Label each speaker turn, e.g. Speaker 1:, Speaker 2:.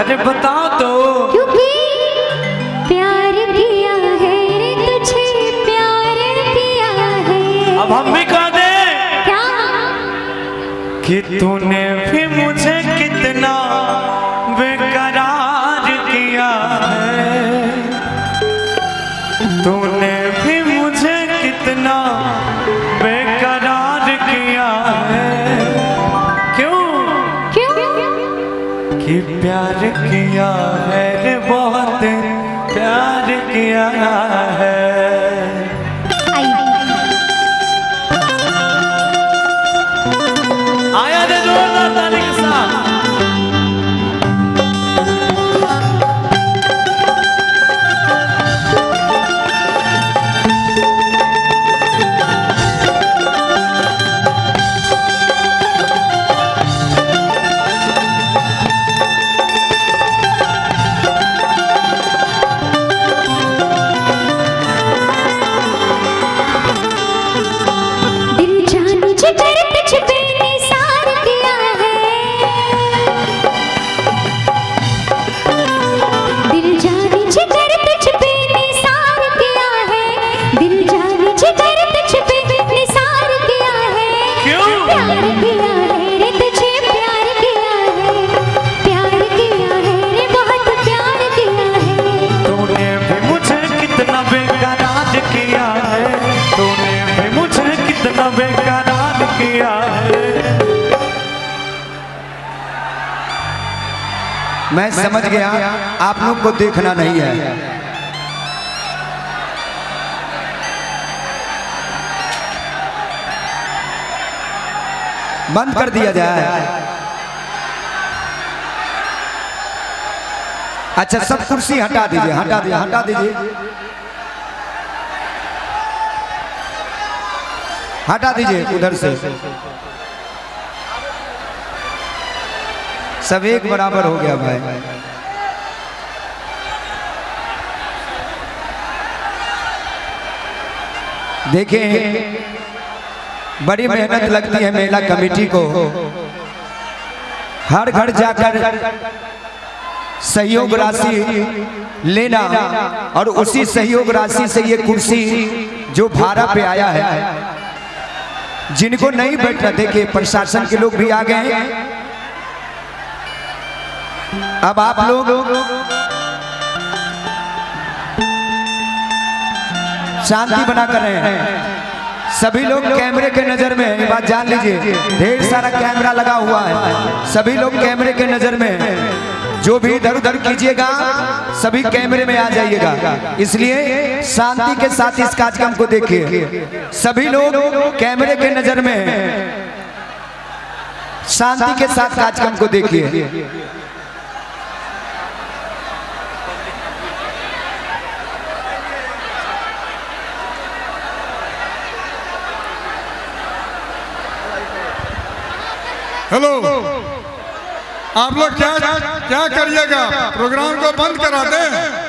Speaker 1: अरे बताओ तो।
Speaker 2: क्योंकि प्यार किया है रे, तुझे प्यार किया है।
Speaker 1: अब हम भी कह दे
Speaker 2: क्या?
Speaker 1: कि तूने भी मुझे कितना बेकरार किया है, तूने भी मुझे कितना बेकरार किया है। क्यों? कि प्यार किया है रे, बहुत प्यार किया है। आया दे जोरदार ताली के साथ।
Speaker 3: मैं समझ गया आप लोग को देखना नहीं है। बंद कर दिया जाए। अच्छा सब कुर्सी हटा दीजिए, हटा दीजिए, हटा दीजिए, हटा दीजिए उधर से। सब एक बराबर हो गया भाई। देखिए बड़ी मेहनत लगती है मेला कमेटी को, हर घर जाकर सहयोग राशि लेना और उसी सहयोग राशि से ये कुर्सी जो भाड़ा पे आया है, जिनको नहीं बैठना, देखिए प्रशासन के लोग भी आ गए हैं। अब आप लोग शांति बना कर रहे हैं। सभी लोग कैमरे के नजर में, ये बात जान लीजिए, ढेर सारा कैमरा लगा हुआ है। सभी लोग कैमरे के नजर में, जो भी इधर उधर कीजिएगा सभी कैमरे में आ जाइएगा। इसलिए शांति के साथ इस कार्यक्रम को देखिए। सभी लोग कैमरे के नजर में, शांति के साथ कार्यक्रम को देखिए।
Speaker 4: हेलो, आप लोग क्या करिएगा, प्रोग्राम को बंद करा दें।